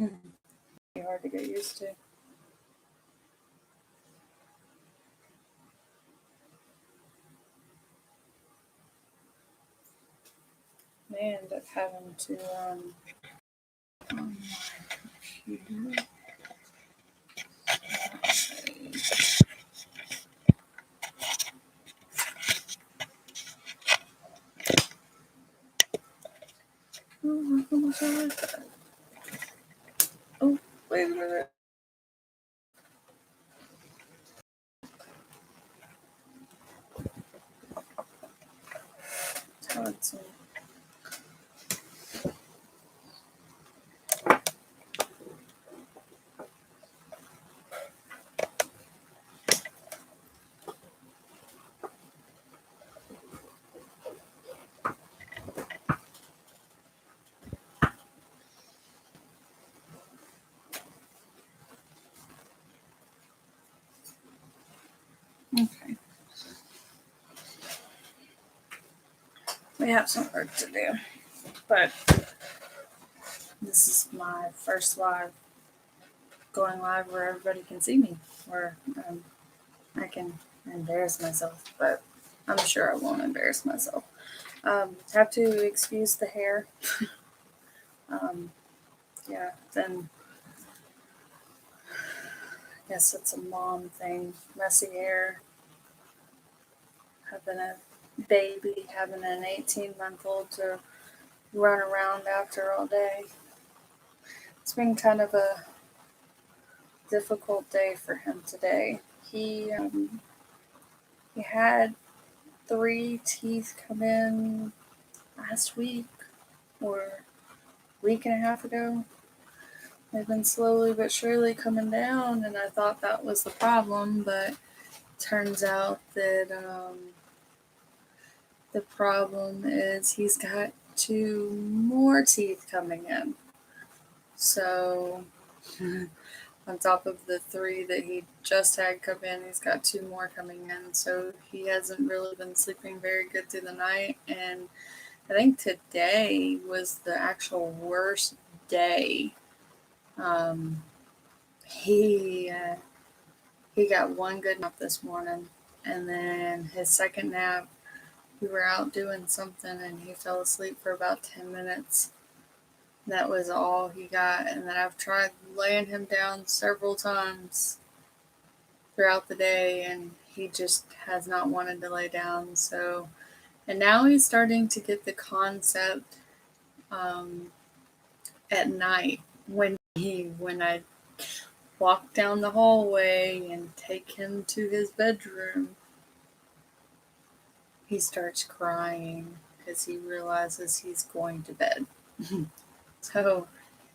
Be hard to get used to. May end up having to on my computer. Oh, how much I like that. Oh, wait a minute. How it's okay. We have some work to do, but this is my first live, going live where everybody can see me, where I can embarrass myself, but I'm sure I won't embarrass myself. Have to excuse the hair. Yeah, then I guess it's a mom thing. Messy hair, having a baby, having an 18-month-old to run around after all day. It's been kind of a difficult day for him today. He had 3 teeth come in last week or week and a half ago. They've been slowly but surely coming down, and I thought that was the problem, but turns out that the problem is he's got 2 more teeth coming in. So, on top of the 3 that he just had come in, he's got 2 more coming in. So, he hasn't really been sleeping very good through the night. And I think today was the actual worst day. He got 1 good nap this morning, and then his second nap, we were out doing something, and he fell asleep for about 10 minutes. That was all he got, and then I've tried laying him down several times throughout the day, and he just has not wanted to lay down. So, and now he's starting to get the concept at night when I walk down the hallway and take him to his bedroom. He starts crying because he realizes he's going to bed. So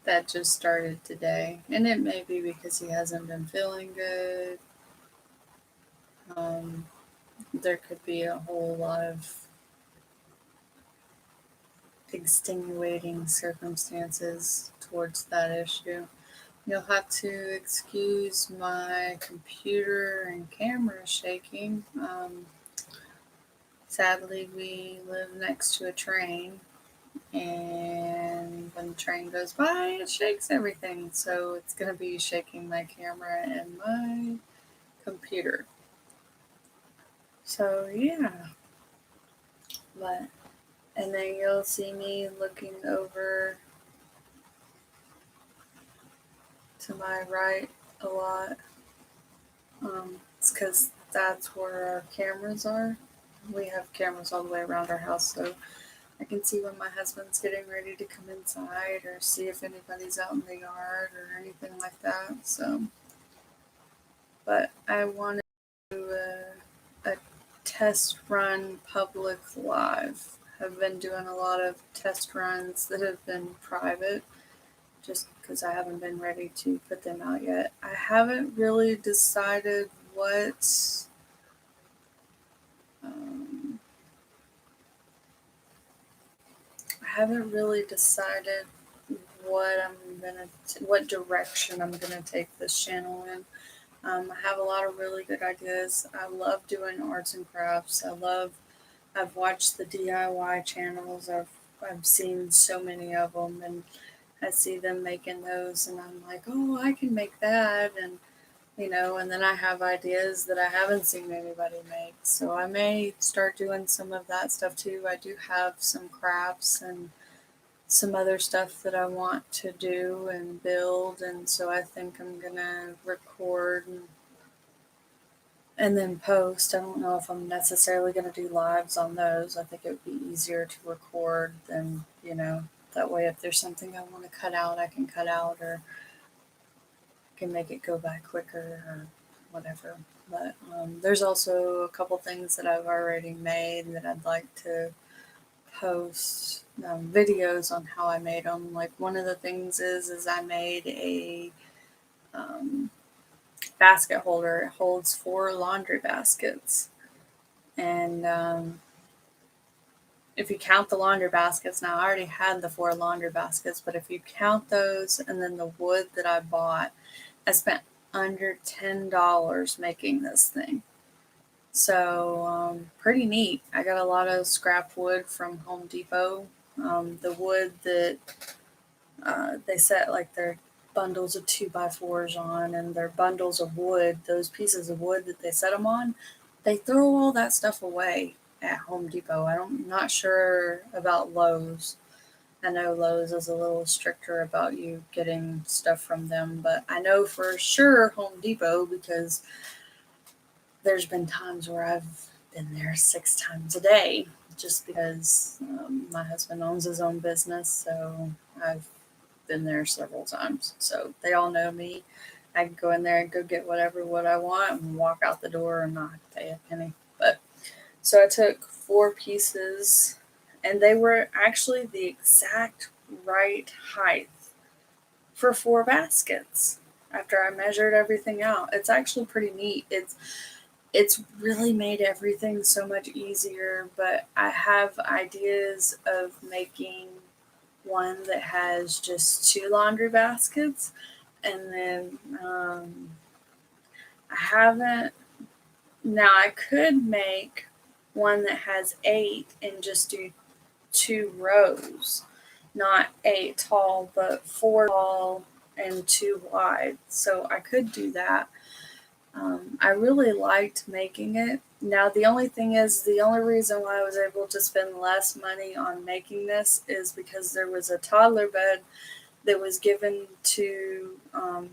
that just started today. And it may be because he hasn't been feeling good. There could be a whole lot of extenuating circumstances towards that issue. You'll have to excuse my computer and camera shaking. Sadly, we live next to a train, and when the train goes by, it shakes everything. So it's going to be shaking my camera and my computer. So, yeah. And then you'll see me looking over to my right a lot. It's because that's where our cameras are. We have cameras all the way around our house, so I can see when my husband's getting ready to come inside or see if anybody's out in the yard or anything like that. So, but I wanted to do a test run public live. I've been doing a lot of test runs that have been private just because I haven't been ready to put them out yet. I haven't really decided what what direction I'm gonna take this channel in. I have a lot of really good ideas. I love doing arts and crafts. I've watched the DIY channels. I've seen so many of them, and I see them making those and I'm like, oh, I can make that. And, and then I have ideas that I haven't seen anybody make. So I may start doing some of that stuff too. I do have some crafts and some other stuff that I want to do and build. And so I think I'm going to record and then post. I don't know if I'm necessarily going to do lives on those. I think it would be easier to record than, that way if there's something I want to cut out, I can cut out or can make it go by quicker or whatever. But there's also a couple things that I've already made that I'd like to post videos on how I made them. Like one of the things is I made a um, basket holder. It holds 4 laundry baskets. And if you count the laundry baskets, now I already had the 4 laundry baskets, but if you count those and then the wood that I bought, I spent under $10 making this thing. So pretty neat. I got a lot of scrap wood from Home Depot. The wood that they set like their bundles of 2x4s on and their bundles of wood, those pieces of wood that they set them on, they throw all that stuff away at Home Depot. I'm not sure about Lowe's. I know Lowe's is a little stricter about you getting stuff from them, but I know for sure Home Depot because there's been times where I've been there 6 times a day just because my husband owns his own business, so I've been there several times. So they all know me. I can go in there and go get what I want and walk out the door and not have to pay a penny. But so I took 4 pieces and they were actually the exact right height for 4 baskets after I measured everything out. It's actually pretty neat. It's really made everything so much easier, but I have ideas of making one that has just 2 laundry baskets, and then I haven't. Now I could make one that has 8 and just do 2 rows, not 8 tall, but 4 tall and 2 wide. So I could do that. I really liked making it. Now, the only thing is, the only reason why I was able to spend less money on making this is because there was a toddler bed that was given to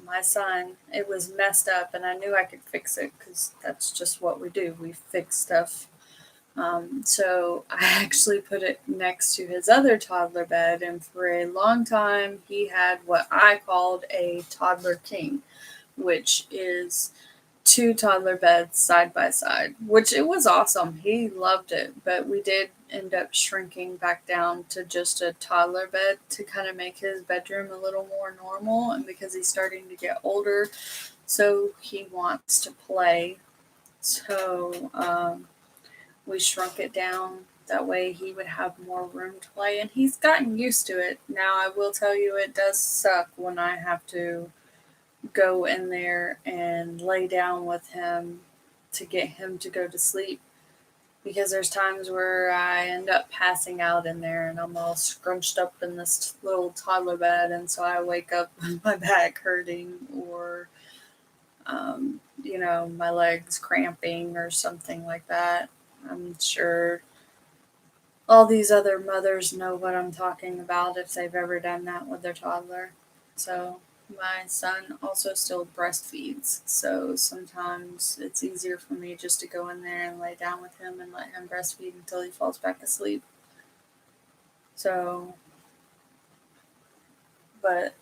my son. It was messed up, and I knew I could fix it because that's just what we do. We fix stuff. So I actually put it next to his other toddler bed, and for a long time, he had what I called a toddler king, which is 2 toddler beds side by side, which it was awesome. He loved it, but we did end up shrinking back down to just a toddler bed to kind of make his bedroom a little more normal. And because he's starting to get older, so he wants to play. So we shrunk it down. That way he would have more room to play, and he's gotten used to it. Now, I will tell you, it does suck when I have to go in there and lay down with him to get him to go to sleep because there's times where I end up passing out in there and I'm all scrunched up in this little toddler bed, and so I wake up with my back hurting or my legs cramping or something like that. I'm sure all these other mothers know what I'm talking about if they've ever done that with their toddler. So my son also still breastfeeds, so sometimes it's easier for me just to go in there and lay down with him and let him breastfeed until he falls back asleep. So, but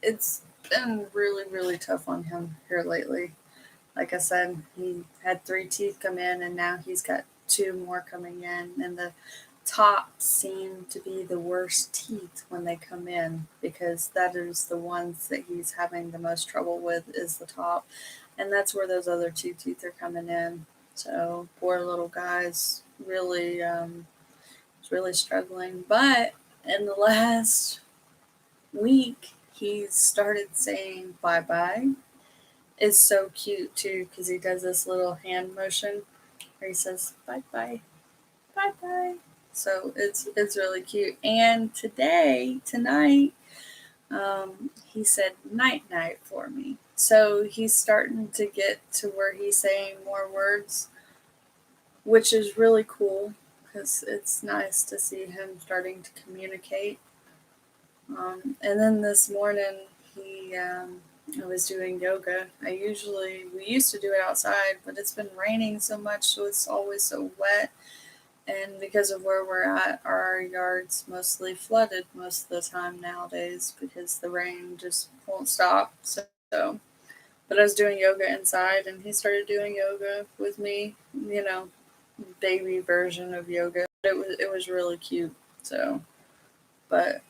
it's been really, really tough on him here lately. Like I said, he had 3 teeth come in, and now he's got 2 more coming in, and the top seem to be the worst teeth when they come in because that is the ones that he's having the most trouble with is the top, and that's where those other 2 teeth are coming in. So poor little guy's really is really struggling. But in the last week, he's started saying bye bye. It's so cute too because he does this little hand motion where he says bye bye, bye bye. So it's really cute. And tonight, he said night night for me. So he's starting to get to where he's saying more words, which is really cool because it's nice to see him starting to communicate. And then this morning, I was doing yoga. We used to do it outside, but it's been raining so much, so it's always so wet. And because of where we're at, our yard's mostly flooded most of the time nowadays because the rain just won't stop. But I was doing yoga inside, and he started doing yoga with me. Baby version of yoga. It was really cute. But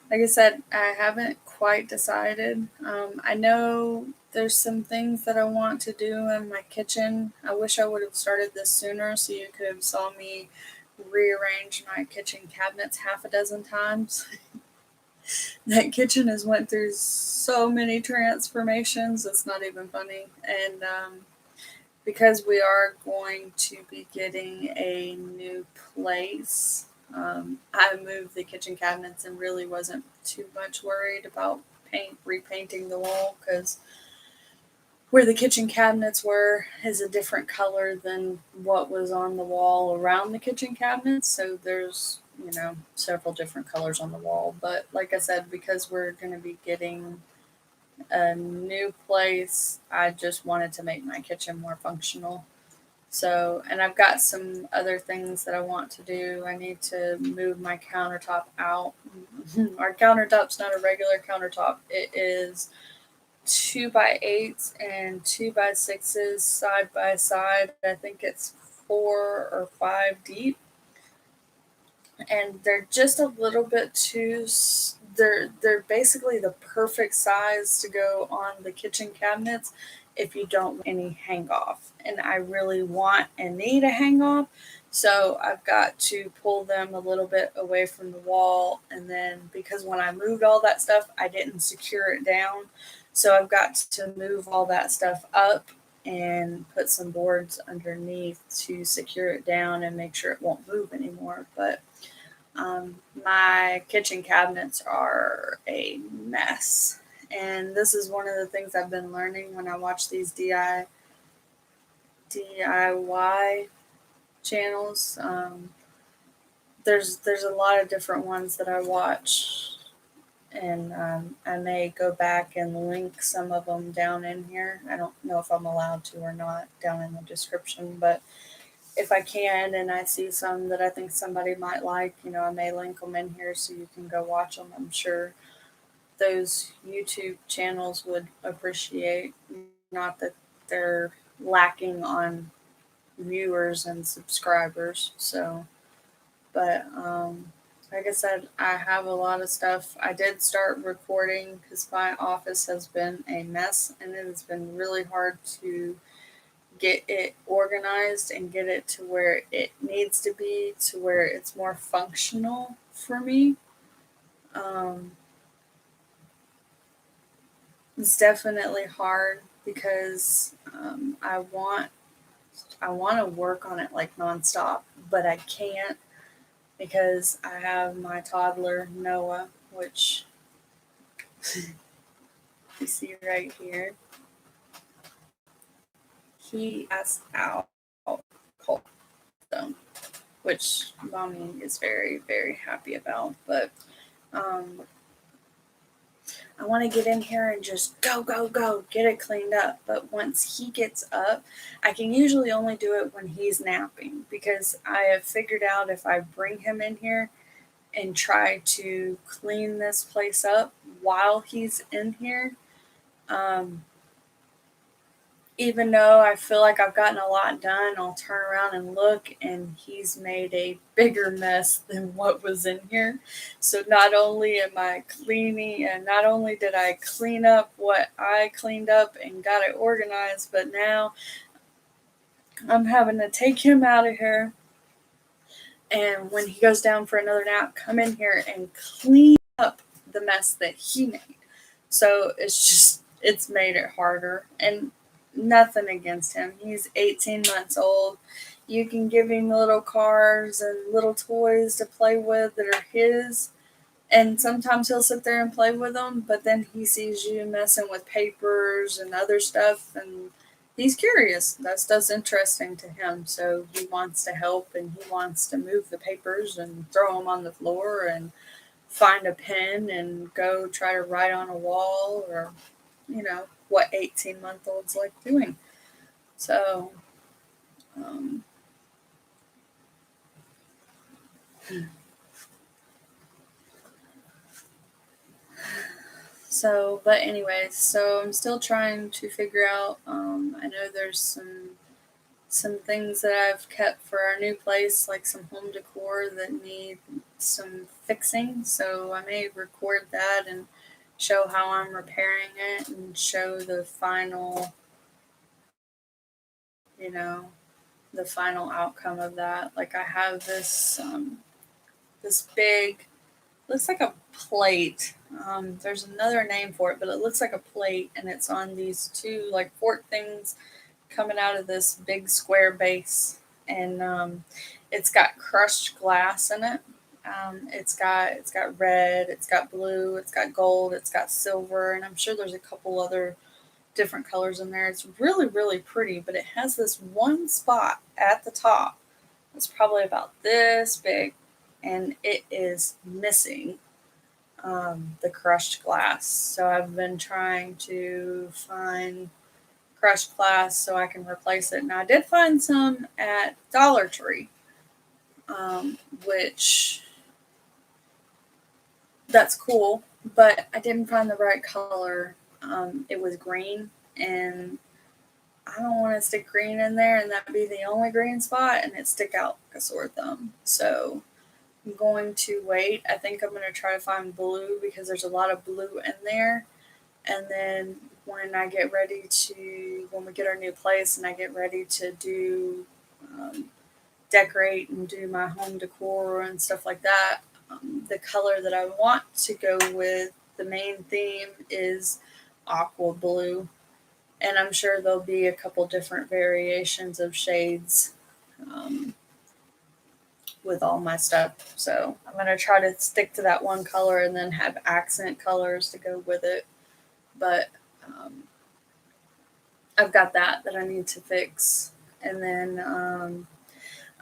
like I said, I haven't quite decided. I know there's some things that I want to do in my kitchen. I wish I would have started this sooner so you could have saw me rearrange my kitchen cabinets half a dozen times. That kitchen has went through so many transformations. It's not even funny. And because we are going to be getting a new place, I moved the kitchen cabinets and really wasn't too much worried about repainting the wall because where the kitchen cabinets were is a different color than what was on the wall around the kitchen cabinets. So there's, several different colors on the wall. But like I said, because we're going to be getting a new place, I just wanted to make my kitchen more functional. So, and I've got some other things that I want to do. I need to move my countertop out. Our countertop's not a regular countertop. It is 2x8s and 2x6s side by side. I think it's 4 or 5 deep. And they're just a little bit too. They're basically the perfect size to go on the kitchen cabinets if you don't want any hang off. And I really want and need a hang off, so I've got to pull them a little bit away from the wall. And then because when I moved all that stuff, I didn't secure it down, so I've got to move all that stuff up and put some boards underneath to secure it down and make sure it won't move anymore. But my kitchen cabinets are a mess. And this is one of the things I've been learning when I watch these DIY channels. There's a lot of different ones that I watch, and I may go back and link some of them down in here. I don't know if I'm allowed to or not down in the description, but if I can and I see some that I think somebody might like, I may link them in here so you can go watch them. I'm sure those YouTube channels would appreciate. Not that they're lacking on viewers and subscribers. So, but like I said, I have a lot of stuff. I did start recording because my office has been a mess and it has been really hard to get it organized and get it to where it needs to be, to where it's more functional for me. It's definitely hard because I want to work on it like nonstop, but I can't because I have my toddler Noah, which you see right here. He asked out cold stone, which mommy is very, very happy about. But I want to get in here and just go, go, go, get it cleaned up. But once he gets up, I can usually only do it when he's napping because I have figured out if I bring him in here and try to clean this place up while he's in here, even though I feel like I've gotten a lot done, I'll turn around and look, and he's made a bigger mess than what was in here. So not only am I cleaning, and not only did I clean up what I cleaned up and got it organized, but now I'm having to take him out of here. And when he goes down for another nap, come in here and clean up the mess that he made. So it's made it harder. And nothing against him. He's 18 months old. You can give him little cars and little toys to play with that are his, And sometimes he'll sit there and play with them, but then he sees you messing with papers and other stuff, and he's curious. That stuff's interesting to him. So he wants to help, and he wants to move the papers and throw them on the floor and find a pen and go try to write on a wall, or, what 18-month-olds like doing. So, um, but anyways, so I'm still trying to figure out. I know there's some things that I've kept for our new place, like some home decor that need some fixing. So I may record that and show how I'm repairing it and show you know, the final outcome of that. Like I have this big, looks like a plate. There's another name for it, but it looks like a plate, and it's on these two like fork things coming out of this big square base, and it's got crushed glass in it. It's got red, it's got blue, it's got gold, it's got silver, and I'm sure there's a couple other different colors in there. It's really really pretty, but it has this one spot at the top. It's probably about this big, and it is missing the crushed glass. So I've been trying to find crushed glass so I can replace it. Now I did find some at Dollar Tree, which that's cool, but I didn't find the right color. It was green, and I don't want to stick green in there and that be the only green spot and it stick out like a sore thumb. So I'm going to wait. I think I'm going to try to find blue because there's a lot of blue in there. And then when we get our new place and I get ready to um, decorate and do my home decor and stuff like that, the color that I want to go with, the main theme is aqua blue. And I'm sure there'll be a couple different variations of shades um, with all my stuff. So I'm going to try to stick to that one color and then have accent colors to go with it. But um, I've got that I need to fix. And then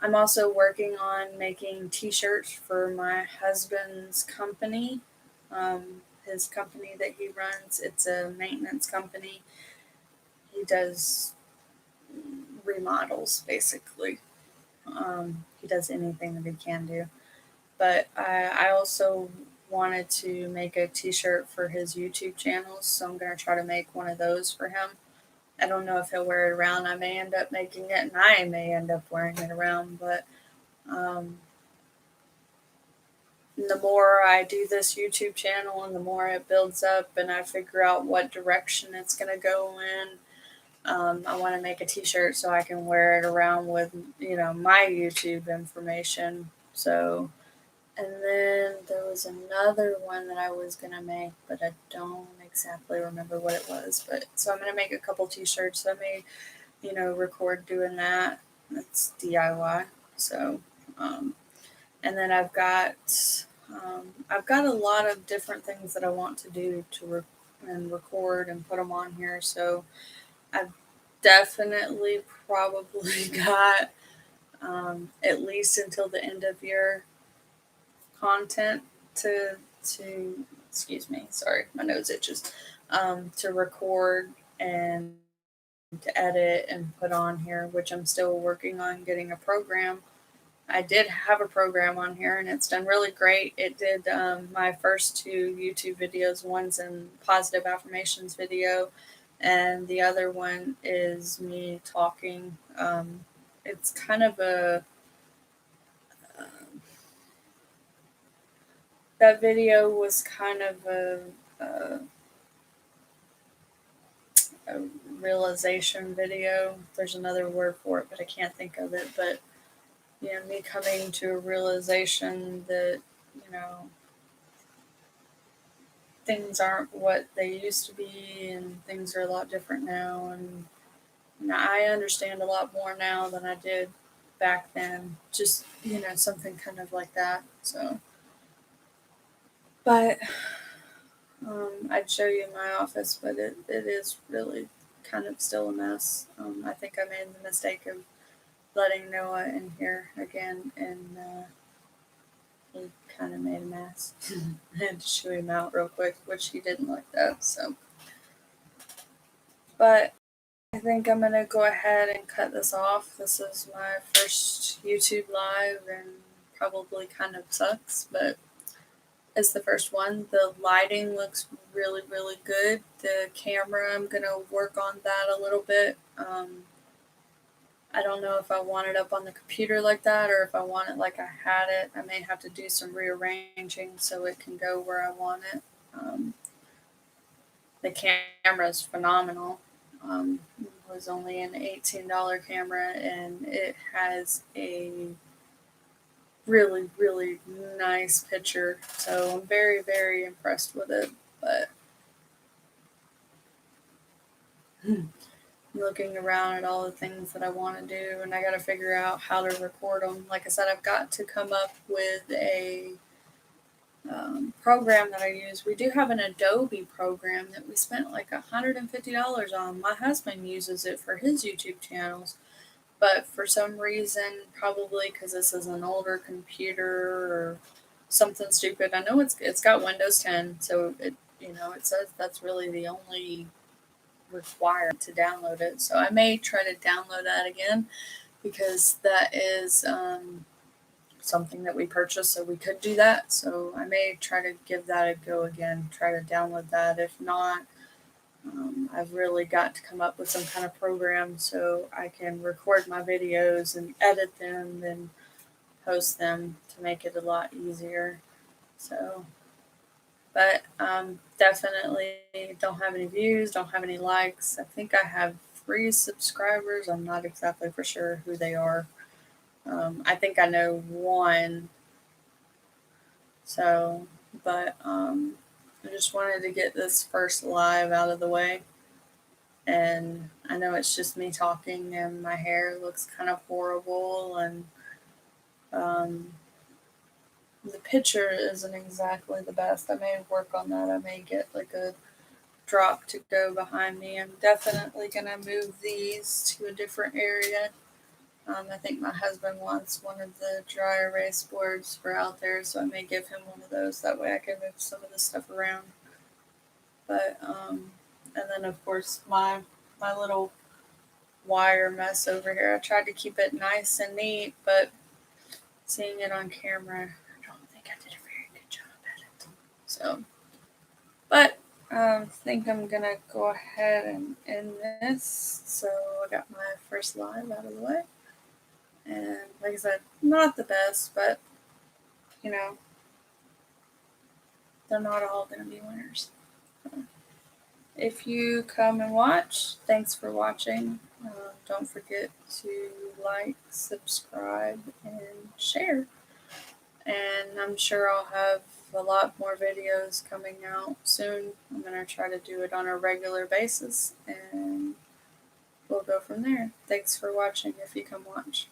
I'm also working on making t-shirts for my husband's company. His company that he runs, it's a maintenance company. He does remodels basically. He does anything that he can do. But I also wanted to make a t-shirt for his YouTube channels, so I'm going to try to make one of those for him. I don't know if he'll wear it around. I may end up making it, and I may end up wearing it around. But um, the more I do this YouTube channel, and the more it builds up, and I figure out what direction it's going to go in, I want to make a T-shirt so I can wear it around with my YouTube information. So, and then there was another one that I was gonna make, but I don't exactly remember what it was. But so I'm gonna make a couple T-shirts. I may, record doing that. That's DIY. So, um, and then I've got a lot of different things that I want to do and record and put them on here. So I've definitely probably got at least until the end of year content to excuse me, sorry, my nose itches, to record and to edit and put on here, which I'm still working on getting a program. I did have a program on here and it's done really great. It did my first two YouTube videos. One's in positive affirmations video, and the other one is me talking. It's kind of that video was kind of a realization video. There's another word for it, but I can't think of it. But me coming to a realization that you know things aren't what they used to be, and things are a lot different now, and I understand a lot more now than I did back then. Just something kind of like that. So But I'd show you my office, but it is really kind of still a mess. I think I made the mistake of letting Noah in here again, and he kind of made a mess. I had to shoo him out real quick, which he didn't like that. So, but I think I'm gonna go ahead and cut this off. This is my first YouTube live, and probably kind of sucks, but it's the first one. The lighting looks really, really good. The camera, I'm gonna work on that a little bit. I don't know if I want it up on the computer like that or if I want it like I had it. I may have to do some rearranging so it can go where I want it. Um, the camera is phenomenal. It was only an $18 camera, and it has a really, really nice picture. So I'm very, very impressed with it. But looking around at all the things that I want to do, and I got to figure out how to record them. Like I said, I've got to come up with a program that I use. We do have an Adobe program that we spent like $150 on. My husband uses it for his YouTube channels, but for some reason, probably because this is an older computer or something stupid. I know it's got Windows 10, so it says that's really the only required to download it. So I may try to download that again because that is something that we purchased, so we could do that. So I may try to give that a go again, try to download that. If not, I've really got to come up with some kind of program so I can record my videos and edit them and post them to make it a lot easier. So, but definitely don't have any views, don't have any likes. I think I have 3 subscribers. I'm not exactly for sure who they are. I think I know one. So, but I just wanted to get this first live out of the way. And I know it's just me talking, and my hair looks kind of horrible, and um, the picture isn't exactly the best. I may work on that. I may get like a drop to go behind me. I'm definitely gonna move these to a different area. I think my husband wants one of the dry erase boards for out there, so I may give him one of those. That way I can move some of the stuff around. But and then of course my little wire mess over here. I tried to keep it nice and neat, but seeing it on camera, I don't think I did a very good job at it. So, but I think I'm gonna go ahead and end this. So I got my first live out of the way. And like I said, not the best, but you know, they're not all going to be winners. If you come and watch, thanks for watching. Don't forget to like, subscribe, and share. And I'm sure I'll have a lot more videos coming out soon. I'm going to try to do it on a regular basis, and we'll go from there. Thanks for watching if you come watch.